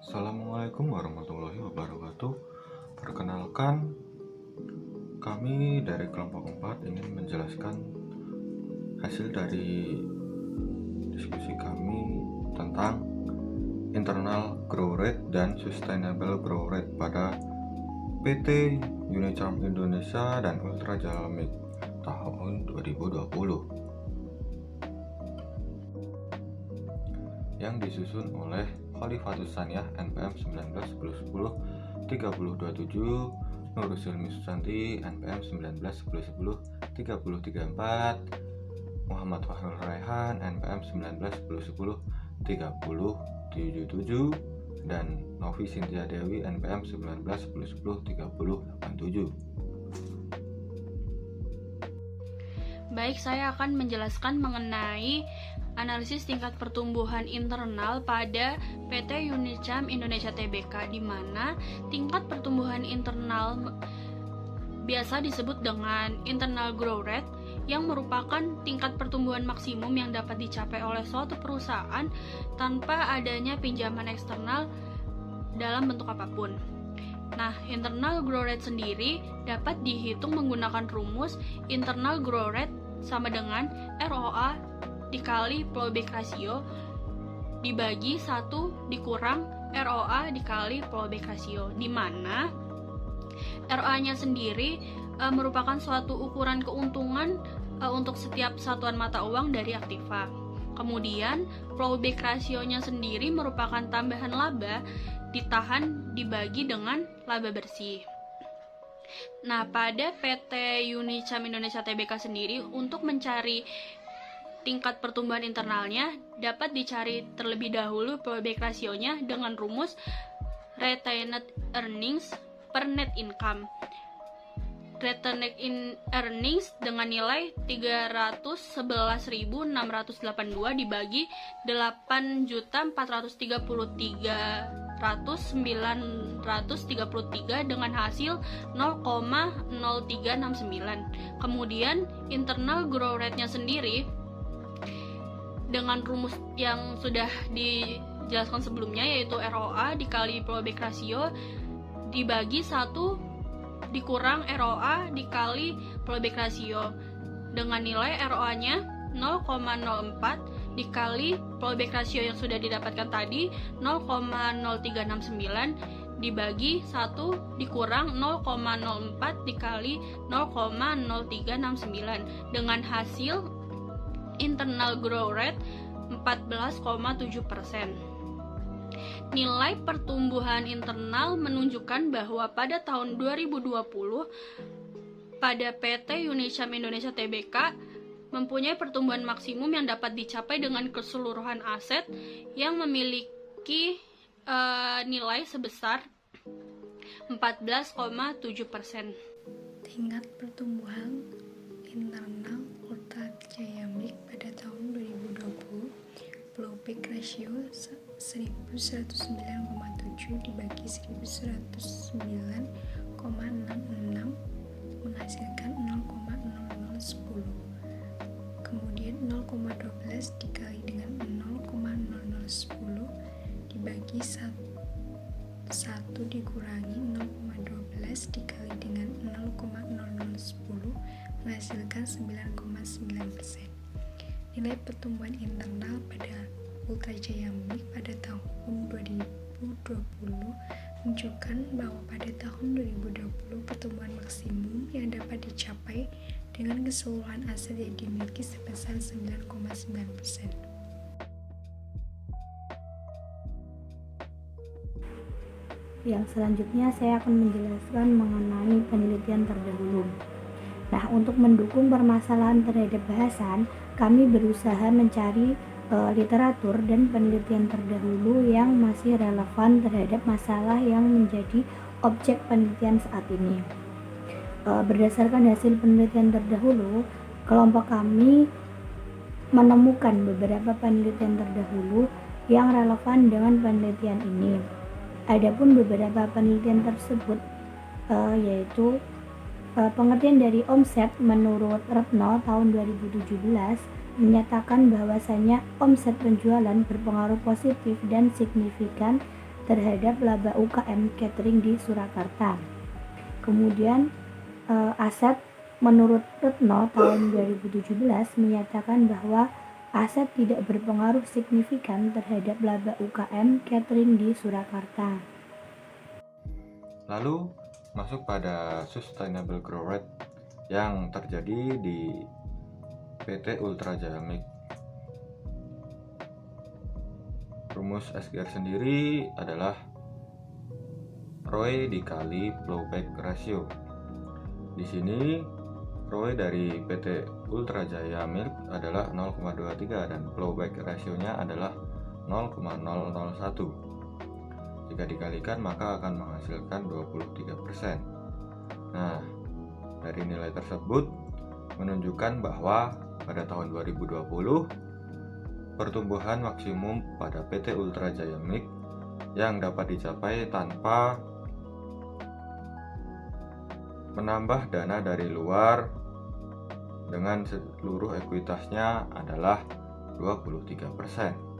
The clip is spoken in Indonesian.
Assalamualaikum warahmatullahi wabarakatuh. Perkenalkan, kami dari kelompok 4 ingin menjelaskan hasil dari diskusi kami tentang internal growth rate dan sustainable growth rate pada PT Unicharm Indonesia dan Ultra Jalmik tahun 2020 yang disusun oleh Khalifatus Saniyah NPM 19 10 10 3027, Nur Silmi Susanti NPM 19 10 10 30 34, Muhammad Fahrul Raihan NPM 19 10 10 30 77, dan Novi Sintia Dewi NPM 19 10 10 30 87. Baik, saya akan menjelaskan mengenai analisis tingkat pertumbuhan internal pada PT Unicharm Indonesia Tbk, di mana tingkat pertumbuhan internal biasa disebut dengan internal growth rate, yang merupakan tingkat pertumbuhan maksimum yang dapat dicapai oleh suatu perusahaan tanpa adanya pinjaman eksternal dalam bentuk apapun. Nah, internal growth rate sendiri dapat dihitung menggunakan rumus internal growth rate sama dengan ROA dikali plowback ratio dibagi 1 dikurang ROA dikali plowback ratio, di mana ROA-nya sendiri merupakan suatu ukuran keuntungan untuk setiap satuan mata uang dari aktiva. Kemudian plowback ratio-nya sendiri merupakan tambahan laba ditahan dibagi dengan laba bersih. Nah, pada PT Unicharm Indonesia Tbk sendiri, untuk mencari tingkat pertumbuhan internalnya dapat dicari terlebih dahulu plowback rasionya dengan rumus retained earnings per net income. Retained earnings dengan nilai 311.682 dibagi 8.433.933 dengan hasil 0,0369. Kemudian internal growth rate-nya sendiri dengan rumus yang sudah dijelaskan sebelumnya, yaitu ROA dikali plowback ratio dibagi 1 dikurang ROA dikali plowback ratio, dengan nilai ROA-nya 0,04 dikali plowback ratio yang sudah didapatkan tadi 0,0369 dibagi 1 dikurang 0,04 dikali 0,0369 dengan hasil internal growth rate 14,7%. Nilai pertumbuhan internal menunjukkan bahwa pada tahun 2020 pada PT Unicharm Indonesia Tbk mempunyai pertumbuhan maksimum yang dapat dicapai dengan keseluruhan aset yang memiliki nilai sebesar 14,7%. Tingkat pertumbuhan internal Ultra Jalmik pada tahun 2020, plowback ratio 1109,7 dibagi 1109,66 menghasilkan 0,0010. Kemudian 0,12 dikali dengan 0,0010 dibagi 1 dikurangi 0,12 dikali dengan 0,0010 menghasilkan 9,9%. Nilai pertumbuhan internal pada Ultra Jalmik pada tahun 2020 menunjukkan bahwa pada tahun 2020 pertumbuhan maksimum yang dapat dicapai dengan keseluruhan aset yang dimiliki sebesar 9,9%. Yang selanjutnya saya akan menjelaskan mengenai penelitian terdahulu. Nah, untuk mendukung permasalahan terhadap bahasan, kami berusaha mencari literatur dan penelitian terdahulu yang masih relevan terhadap masalah yang menjadi objek penelitian saat ini. Berdasarkan hasil penelitian terdahulu, kelompok kami menemukan beberapa penelitian terdahulu yang relevan dengan penelitian ini. Adapun beberapa penelitian tersebut yaitu pengertian dari omset menurut Retno tahun 2017 menyatakan bahwasanya omset penjualan berpengaruh positif dan signifikan terhadap laba UKM catering di Surakarta. Kemudian aset menurut Retno tahun 2017 menyatakan bahwa aset tidak berpengaruh signifikan terhadap laba UKM catering di Surakarta. Lalu masuk pada sustainable growth rate yang terjadi di PT Ultra Jaya Milk. Rumus SGR sendiri adalah ROE dikali plowback ratio. Di sini ROE dari PT Ultra Jaya Milk adalah 0,23 dan plowback rasionya adalah 0,001. Jika dikalikan maka akan menghasilkan 23%. Nah, dari nilai tersebut menunjukkan bahwa pada tahun 2020 pertumbuhan maksimum pada PT Ultra Jaya Milk yang dapat dicapai tanpa menambah dana dari luar dengan seluruh ekuitasnya adalah 23%.